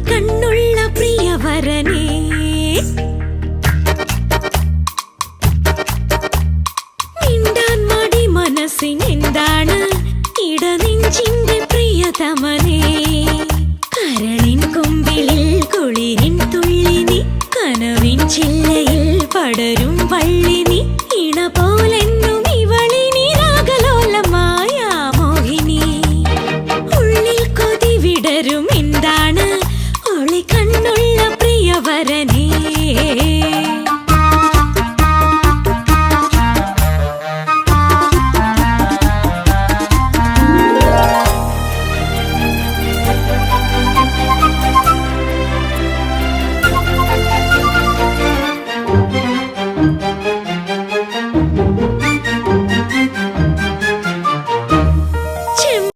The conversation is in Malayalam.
കണ്ണുള്ള പ്രിയവരനേ, മിണ്ടാൻ മടി മനസ്സിനെന്താണ് ഇടനെഞ്ചിന്റെ പ്രിയതമനേ. കരളിൻ കൊമ്പിളിൽ കുളിരിൻ തുള്ളിനി, കനവിൻ ചില്ലയിൽ പടരും വള്ളിനി, ഇണ പോലെ